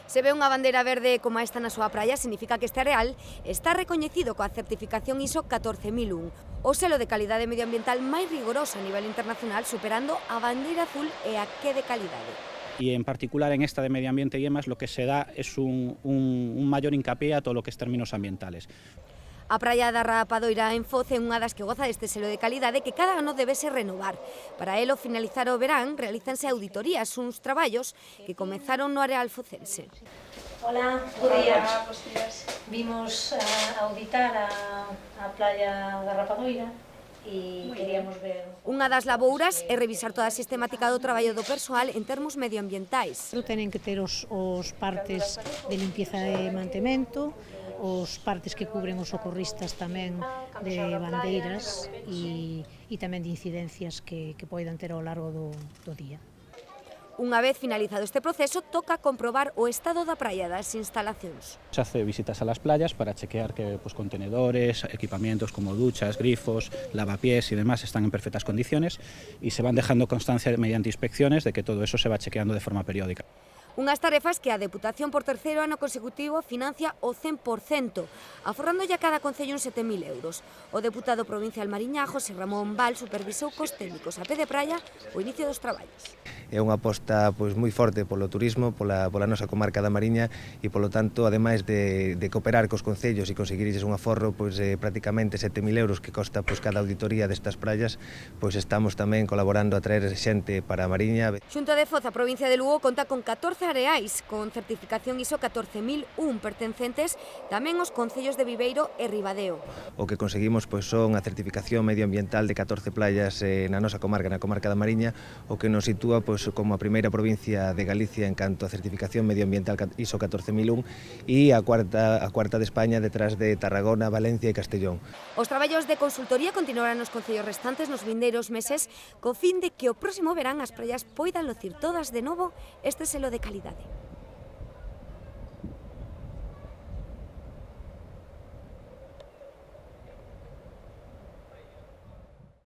Se ve unha bandeira verde como esta na súa praia, significa que este areal está recoñecido coa certificación ISO 14001, o selo de calidade medioambiental máis rigoroso a nivel internacional, superando a bandeira azul e a que de calidade. Y en particular en esta de medio ambiente y EMAS lo que se da es un mayor hincapié a todo lo que es términos ambientales. A praia da Rapadoira en Foz é unha das que goza deste selo de calidade que cada ano debese renovar. Para elo, finalizar o verán, realízanse auditorías, uns traballos que comezaron no areal focense. Hola, bo día. Vimos a auditar a playa da Rapadoira e queríamos ver... Unha das labouras é revisar toda a sistemática do traballo do persoal en termos medioambientais. Tenen que ter os partes de limpieza e mantemento, os partes que cubren os socorristas tamén de bandeiras e tamén de incidencias que poidan ter ao largo do día. Unha vez finalizado este proceso, toca comprobar o estado da praia das instalacións. Se hace visitas a las playas para chequear que contenedores, equipamientos como duchas, grifos, lavapiés y demás están en perfectas condiciones y se van dejando constancia mediante inspecciones de que todo eso se va chequeando de forma periódica. Unhas tarefas que a Deputación por terceiro ano consecutivo financia o 100%, aforrándolle a cada concello uns 7.000 euros. O deputado provincial mariñá, José Ramón Val, supervisou cos técnicos a pé de praia o inicio dos traballos. É unha aposta moi forte polo turismo, pola nosa comarca da Mariña e, polo tanto, ademais de cooperar cos concellos e conseguirlles un aforro prácticamente 7.000 euros que costa cada auditoría destas praias, estamos tamén colaborando a traer xente para a Mariña. Xunto de Foz, a provincia de Lugo conta con 14 areais con certificación ISO 14001 pertencentes tamén aos concellos de Viveiro e Ribadeo. O que conseguimos son a certificación medioambiental de 14 playas na nosa comarca, na comarca da Mariña, o que nos sitúa como a primeira provincia de Galicia en canto a certificación medioambiental ISO 14001 e a cuarta de España detrás de Tarragona, Valencia e Castellón. Os traballos de consultoría continuarán nos concellos restantes nos vindeiros meses co fin de que o próximo verán as praias poidan lucir todas de novo este selo de calidade.